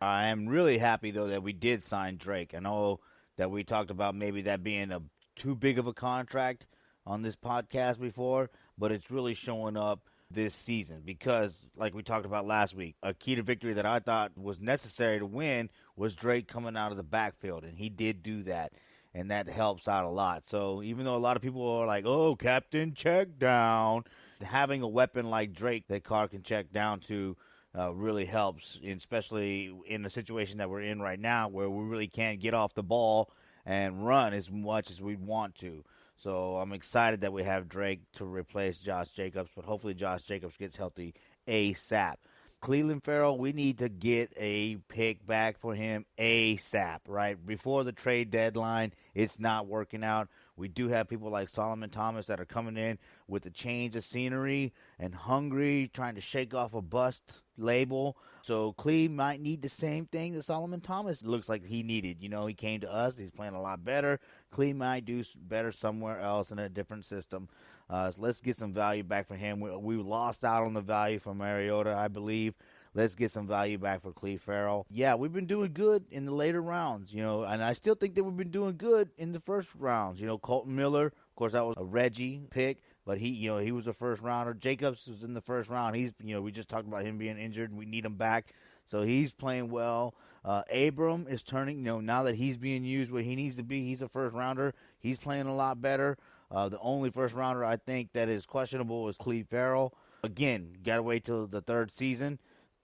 I am really happy, though, that we did sign Drake. I know that we talked about maybe that being a too big of a contract on this podcast before, but it's really showing up this season because, like we talked about last week, a key to victory that I thought was necessary to win was Drake coming out of the backfield, and he did do that, and that helps out a lot. So even though a lot of people are like, oh, Captain Check Down, having a weapon like Drake that Carr can check down to really helps, especially in the situation that we're in right now where we really can't get off the ball and run as much as we want to. So I'm excited that we have Drake to replace Josh Jacobs, but hopefully Josh Jacobs gets healthy ASAP. Cleveland Farrell, we need to get a pick back for him ASAP, right? Before the trade deadline, it's not working out. We do have people like Solomon Thomas that are coming in with a change of scenery and hungry, trying to shake off a bust label. So Cleve might need the same thing that Solomon Thomas looks like he needed. You know, he came to us. He's playing a lot better. Cleve might do better somewhere else in a different system. So let's get some value back for him. We lost out on the value from Mariota, I believe. Let's get some value back for Cleve Farrell. Yeah, we've been doing good in the later rounds, you know, and I still think that we've been doing good in the first rounds. You know, Colton Miller, of course, that was a Reggie pick, but he was a first rounder. Jacobs was in the first round. We just talked about him being injured. We need him back, so he's playing well. Abram is turning, now that he's being used where he needs to be. He's a first rounder. He's playing a lot better. The only first rounder I think that is questionable is Cleve Farrell. Again, got to wait till the third season.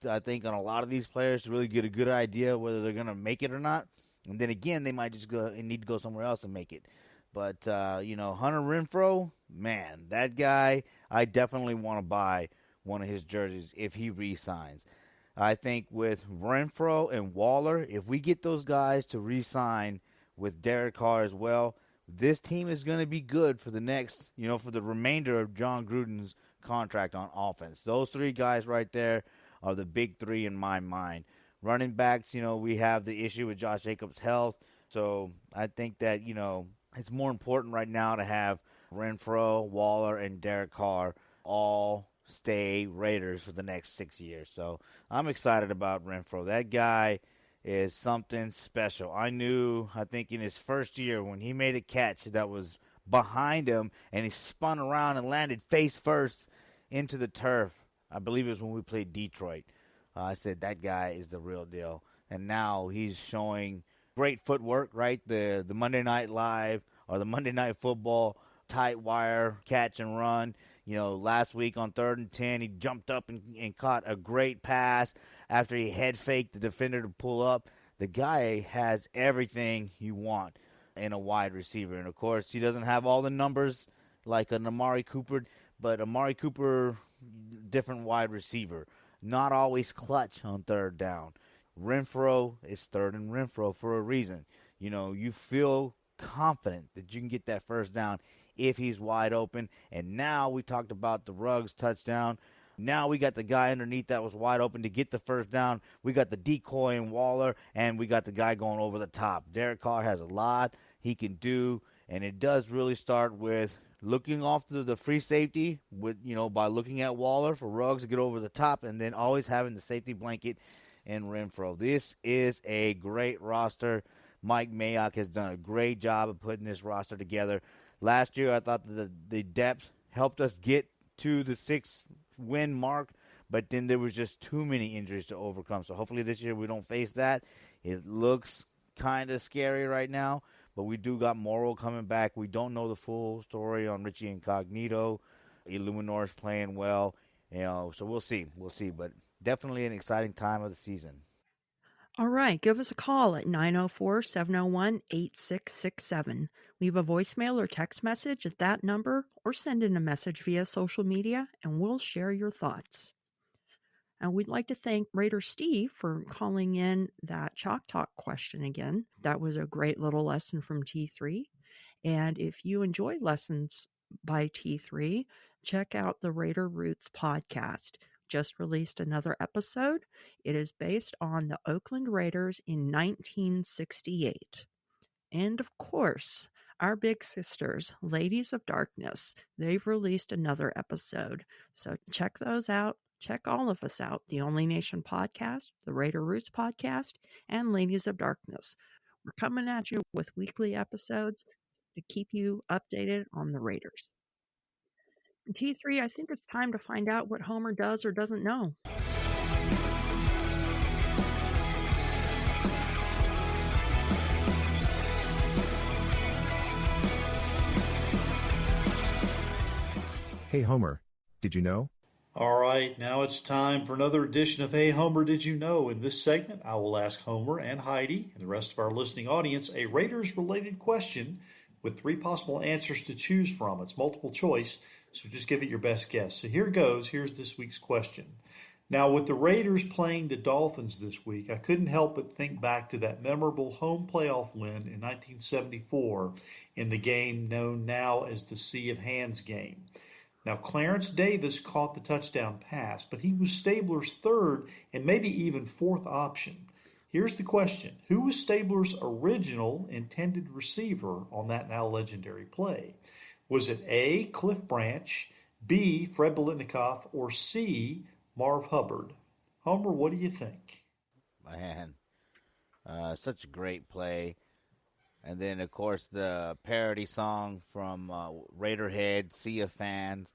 I think on a lot of these players to really get a good idea whether they're going to make it or not. And then again, they might just go and need to go somewhere else and make it. But, Hunter Renfrow, man, that guy, I definitely want to buy one of his jerseys if he re-signs. I think with Renfrow and Waller, if we get those guys to re-sign with Derek Carr as well, this team is going to be good for the next, for the remainder of John Gruden's contract on offense. Those three guys right there are the big three in my mind. Running backs, we have the issue with Josh Jacobs' health. So I think that, it's more important right now to have Renfrow, Waller, and Derek Carr all stay Raiders for the next 6 years. So I'm excited about Renfrow. That guy is something special. I think in his first year when he made a catch that was behind him and he spun around and landed face first into the turf. I believe it was when we played Detroit. I said that guy is the real deal. And now he's showing great footwork, right? The Monday Night Live or the Monday Night Football tight wire catch and run. Last week on 3rd and 10, he jumped up and caught a great pass after he head faked the defender to pull up. The guy has everything you want in a wide receiver. And, of course, he doesn't have all the numbers like an Amari Cooper, but Amari Cooper, different wide receiver. Not always clutch on third down. Renfrow is third and Renfrow for a reason. You feel confident that you can get that first down if he's wide open. And now we talked about the Ruggs touchdown. Now we got the guy underneath that was wide open to get the first down. We got the decoy in Waller, and we got the guy going over the top. Derek Carr has a lot he can do, and it does really start with looking off to the free safety by looking at Waller for Ruggs to get over the top, and then always having the safety blanket in Renfrow. This is a great roster. Mike Mayock has done a great job of putting this roster together. Last year, I thought that the depth helped us get to the 6-win mark, but then there was just too many injuries to overcome. So hopefully this year we don't face that. It looks kind of scary right now, but we do got Morrow coming back. We don't know the full story on Richie Incognito. Illuminor's playing well, so we'll see. But definitely an exciting time of the season. All right, give us a call at 904-701-8667. Leave a voicemail or text message at that number or send in a message via social media and we'll share your thoughts. And we'd like to thank Raider Steve for calling in that Chalk Talk question again. That was a great little lesson from T3. And if you enjoy lessons by T3, check out the Raider Roots podcast. Just released another episode. It is based on the Oakland Raiders in 1968. And of course, our big sisters, Ladies of Darkness, they've released another episode. So check those out Check all of us out, the Only Nation podcast, the Raider Roots podcast, and Ladies of Darkness. We're coming at you with weekly episodes to keep you updated on the Raiders. In T3, I think it's time to find out what Homer does or doesn't know. Hey Homer, did you know? All right, now it's time for another edition of Hey Homer, Did You Know? In this segment, I will ask Homer and Heidi and the rest of our listening audience a Raiders related question with three possible answers to choose from. It's multiple choice, so just give it your best guess. So here goes. Here's this week's question. Now, with the Raiders playing the Dolphins this week, I couldn't help but think back to that memorable home playoff win in 1974 in the game known now as the Sea of Hands game. Now, Clarence Davis caught the touchdown pass, but he was Stabler's third and maybe even fourth option. Here's the question. Who was Stabler's original intended receiver on that now legendary play? Was it A, Cliff Branch, B, Fred Biletnikoff, or C, Marv Hubbard? Homer, what do you think? Man, such a great play. And then, of course, the parody song from Raiderhead, Sea of Fans.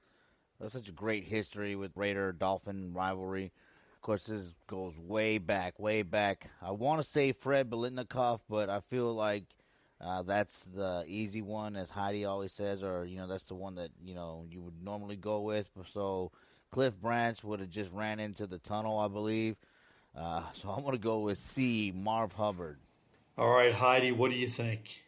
Such a great history with Raider-Dolphin rivalry. Of course, this goes way back, way back. I want to say Fred Biletnikoff, but I feel like that's the easy one, as Heidi always says, or, that's the one that, you would normally go with. So Cliff Branch would have just ran into the tunnel, I believe. So I'm going to go with C, Marv Hubbard. All right, Heidi, what do you think?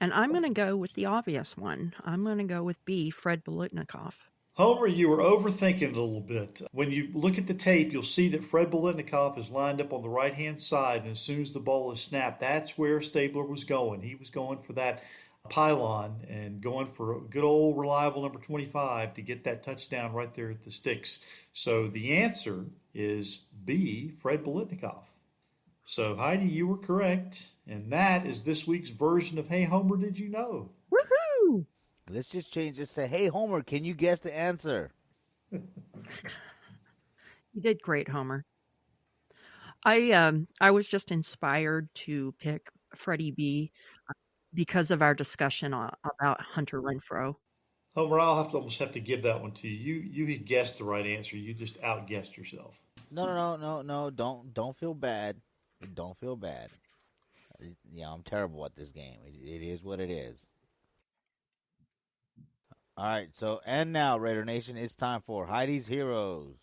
And I'm going to go with the obvious one. I'm going to go with B, Fred Biletnikoff. Homer, you were overthinking it a little bit. When you look at the tape, you'll see that Fred Biletnikoff is lined up on the right-hand side, and as soon as the ball is snapped, that's where Stabler was going. He was going for that pylon and going for a good old reliable number 25 to get that touchdown right there at the sticks. So the answer is B, Fred Biletnikoff. So Heidi, you were correct, and that is this week's version of Hey Homer, Did You Know? Woohoo! Let's just change this to, hey, Homer, can you guess the answer? You did great, Homer. I was just inspired to pick Freddie B because of our discussion about Hunter Renfrow. Homer, almost have to give that one to you. You had guessed the right answer. You just outguessed yourself. No. Don't feel bad. Don't feel bad. I'm terrible at this game. It is what it is. All right, so, and now, Raider Nation, it's time for Heidi's Heroes.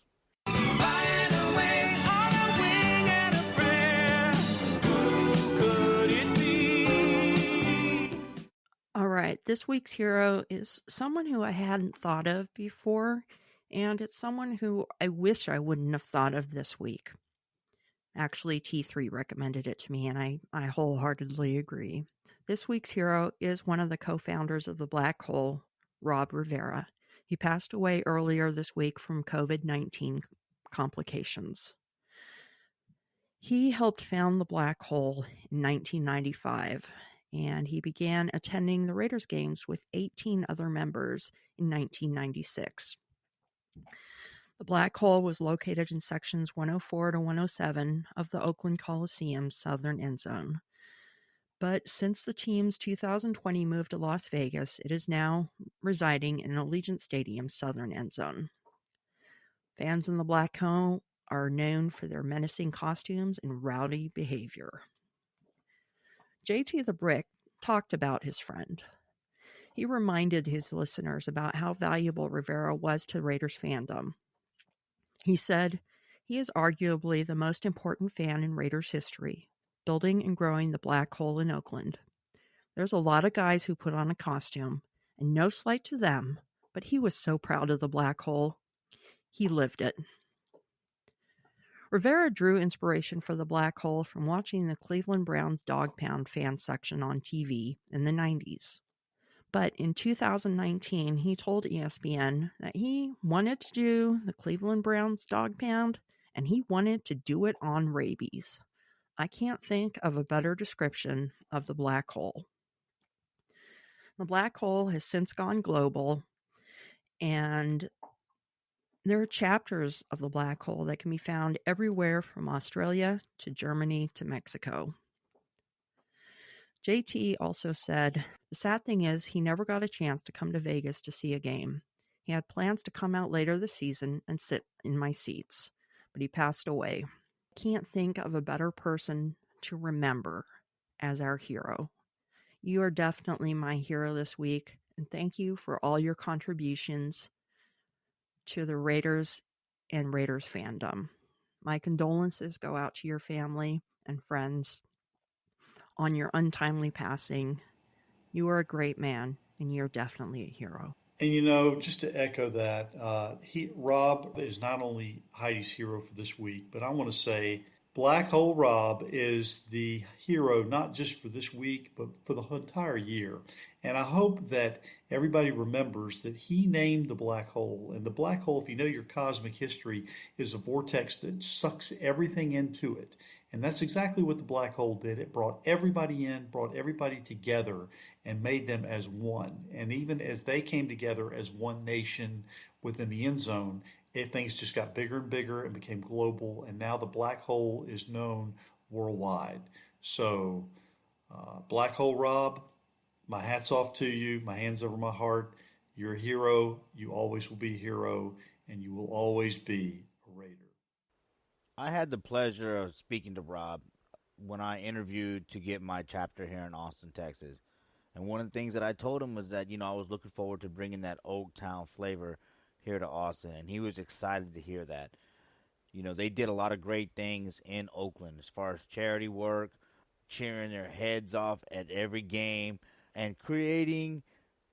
Flying away on a wing and a prayer. Who could it be? All right, this week's hero is someone who I hadn't thought of before, and it's someone who I wish I wouldn't have thought of this week. Actually, T3 recommended it to me, and I wholeheartedly agree. This week's hero is one of the co-founders of the Black Hole, Rob Rivera. He passed away earlier this week from COVID-19 complications. He helped found the Black Hole in 1995, and he began attending the Raiders games with 18 other members in 1996. The Black Hole was located in sections 104 to 107 of the Oakland Coliseum's southern end zone. But since the team's 2020 move to Las Vegas, it is now residing in Allegiant Stadium's southern end zone. Fans in the Black Hole are known for their menacing costumes and rowdy behavior. JT the Brick talked about his friend. He reminded his listeners about how valuable Rivera was to Raiders fandom. He said, "He is arguably the most important fan in Raiders history, building and growing the Black Hole in Oakland. There's a lot of guys who put on a costume, and no slight to them, but he was so proud of the Black Hole. He lived it." Rivera drew inspiration for the Black Hole from watching the Cleveland Browns Dog Pound fan section on TV in the 90s. But in 2019, he told ESPN that he wanted to do the Cleveland Browns Dog Pound, and he wanted to do it on rabies. I can't think of a better description of the Black Hole. The Black Hole has since gone global, and There are chapters of the black hole that can be found everywhere from Australia to Germany to Mexico. JT also said, the sad thing is he never got a chance to come to Vegas to see a game. He had plans to come out later this season and sit in my seats, but he passed away. Can't think of a better person to remember as our hero. You are definitely my hero this week, and thank you for all your contributions to the Raiders and Raiders fandom. My condolences go out to your family and friends on your untimely passing. You are a great man, and you're definitely a hero. And just to echo that, Rob is not only Heidi's hero for this week, but I want to say Black Hole Rob is the hero not just for this week, but for the entire year. And I hope that everybody remembers that he named the black hole. And the black hole, if you know your cosmic history, is a vortex that sucks everything into it. And that's exactly what the black hole did. It brought everybody in, brought everybody together, and made them as one. And even as they came together as one nation within the end zone, things just got bigger and bigger and became global. And now the black hole is known worldwide. So, Black Hole Rob, my hat's off to you. My hands over my heart. You're a hero. You always will be a hero. And you will always be a Raider. I had the pleasure of speaking to Rob when I interviewed to get my chapter here in Austin, Texas. And one of the things that I told him was that, I was looking forward to bringing that Oak Town flavor here to Austin. And he was excited to hear that. They did a lot of great things in Oakland as far as charity work, cheering their heads off at every game, and creating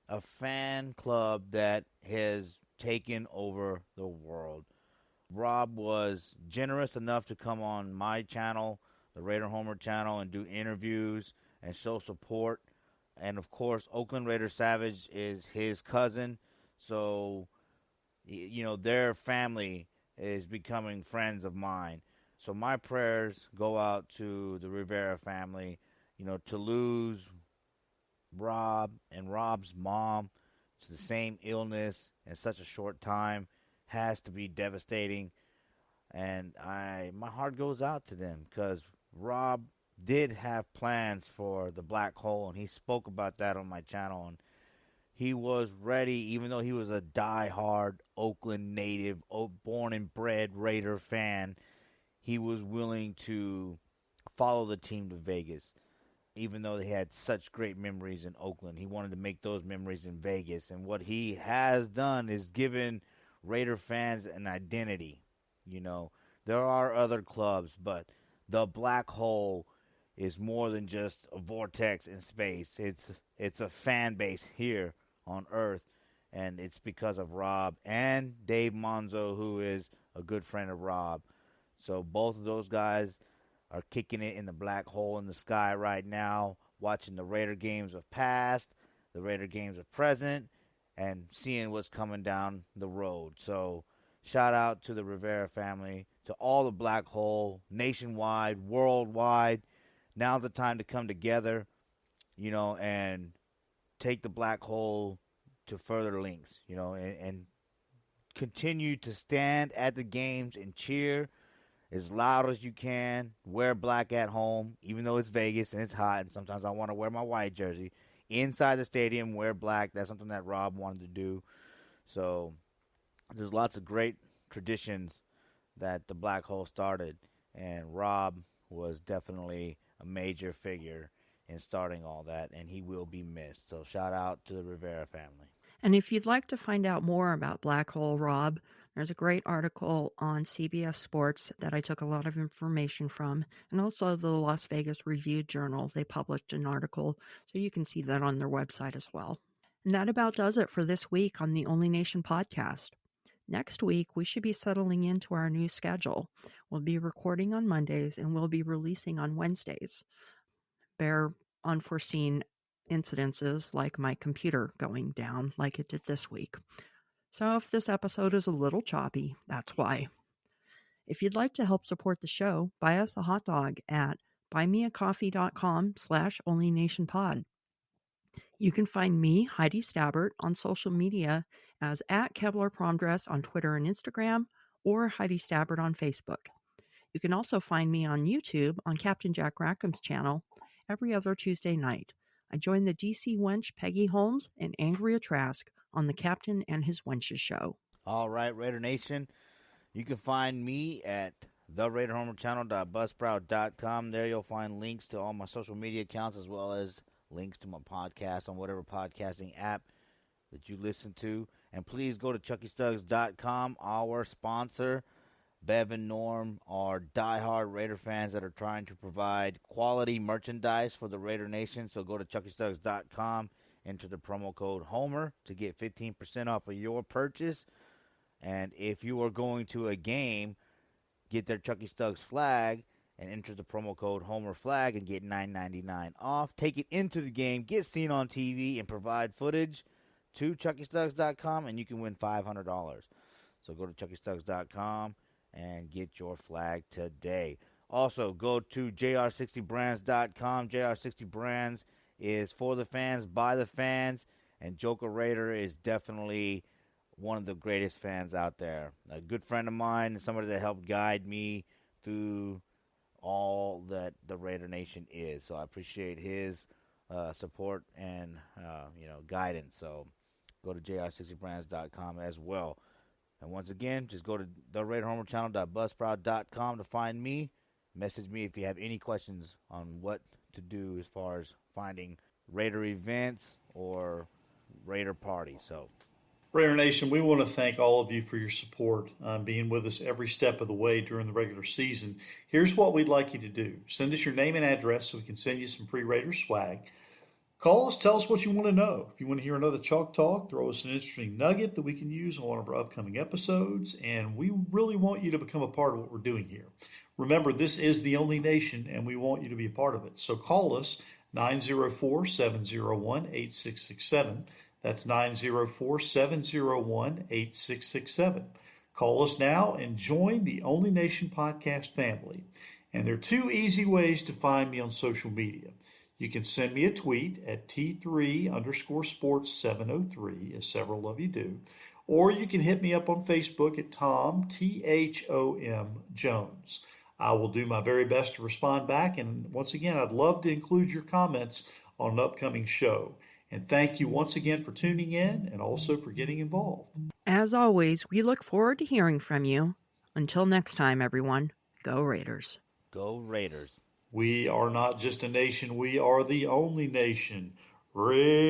a fan club that has taken over the world. Rob was generous enough to come on my channel, the Raider Homer channel, and do interviews and show support. And, of course, Oakland Raider Savage is his cousin. So, their family is becoming friends of mine. So my prayers go out to the Rivera family, to lose Rob and Rob's mom to the same illness in such a short time has to be devastating. And my heart goes out to them because Rob did have plans for the black hole, and he spoke about that on my channel. And he was ready, even though he was a die-hard Oakland native, born and bred Raider fan. He was willing to follow the team to Vegas, even though they had such great memories in Oakland. He wanted to make those memories in Vegas. And what he has done is given Raider fans an identity. There are other clubs, but the black hole is more than just a vortex in space. It's a fan base here on Earth, and it's because of Rob and Dave Monzo, who is a good friend of Rob. So both of those guys are kicking it in the black hole in the sky right now, watching the Raider games of past, the Raider games of present, and seeing what's coming down the road. So shout out to the Rivera family, to all the black hole, nationwide, worldwide. Now's the time to come together, and take the black hole to further lengths, and continue to stand at the games and cheer as loud as you can. Wear black at home, even though it's Vegas and it's hot, and sometimes I want to wear my white jersey. Inside the stadium, wear black. That's something that Rob wanted to do. So there's lots of great traditions that the black hole started, and Rob was definitely a major figure in starting all that, and he will be missed. So shout out to the Rivera family. And if you'd like to find out more about Black Hole Rob, there's a great article on CBS Sports that I took a lot of information from, and also the Las Vegas Review-Journal. They published an article, so you can see that on their website as well. And that about does it for this week on the Only Nation podcast. Next week, we should be settling into our new schedule. We'll be recording on Mondays, and we'll be releasing on Wednesdays. Bear unforeseen incidences like my computer going down like it did this week. So if this episode is a little choppy, that's why. If you'd like to help support the show, buy us a hot dog at buymeacoffee.com/onlynationpod. You can find me, Heidi Stabbert, on social media as at Kevlar Prom Dress on Twitter and Instagram, or Heidi Stabbert on Facebook. You can also find me on YouTube on Captain Jack Rackham's channel every other Tuesday night. I join the DC wench Peggy Holmes and Andrea Trask on the Captain and His Wenches show. All right, Raider Nation, you can find me at theraiderhomerchannel.buzzsprout.com. There you'll find links to all my social media accounts as well as links to my podcast on whatever podcasting app that you listen to. And please go to chuckystuggs.com, our sponsor. Bev and Norm are diehard Raider fans that are trying to provide quality merchandise for the Raider Nation. So go to chuckystuggs.com, enter the promo code HOMER to get 15% off of your purchase. And if you are going to a game, get their Chucky Stuggs flag and enter the promo code HOMERFLAG and get $9.99 off. Take it into the game, get seen on TV, and provide footage to chuckystuggs.com, and you can win $500. So go to chuckystuggs.com and get your flag today. Also, go to jr60brands.com. JR60 Brands is for the fans, by the fans, and Joker Raider is definitely one of the greatest fans out there. A good friend of mine, somebody that helped guide me through all that the Raider Nation is. So I appreciate his support and guidance. So go to jr60brands.com as well. And once again, just go to theraiderhomerchannel.buzzsprout.com to find me. Message me if you have any questions on what to do as far as finding Raider events or Raider parties. So, Raider Nation, we want to thank all of you for your support, being with us every step of the way during the regular season. Here's what we'd like you to do. Send us your name and address so we can send you some free Raider swag. Call us, tell us what you want to know. If you want to hear another Chalk Talk, throw us an interesting nugget that we can use on one of our upcoming episodes, and we really want you to become a part of what we're doing here. Remember, this is the only nation, and we want you to be a part of it. So call us, 904-701-8667. That's 904-701-8667. Call us now and join the Only Nation podcast family. And there are two easy ways to find me on social media. You can send me a tweet at T3_sports703, as several of you do, or you can hit me up on Facebook at Tom, T-H-O-M, Jones. I will do my very best to respond back, and once again, I'd love to include your comments on an upcoming show. And thank you once again for tuning in and also for getting involved. As always, we look forward to hearing from you. Until next time, everyone, go Raiders. go Raiders. We are not just a nation, we are the only nation. Raiders.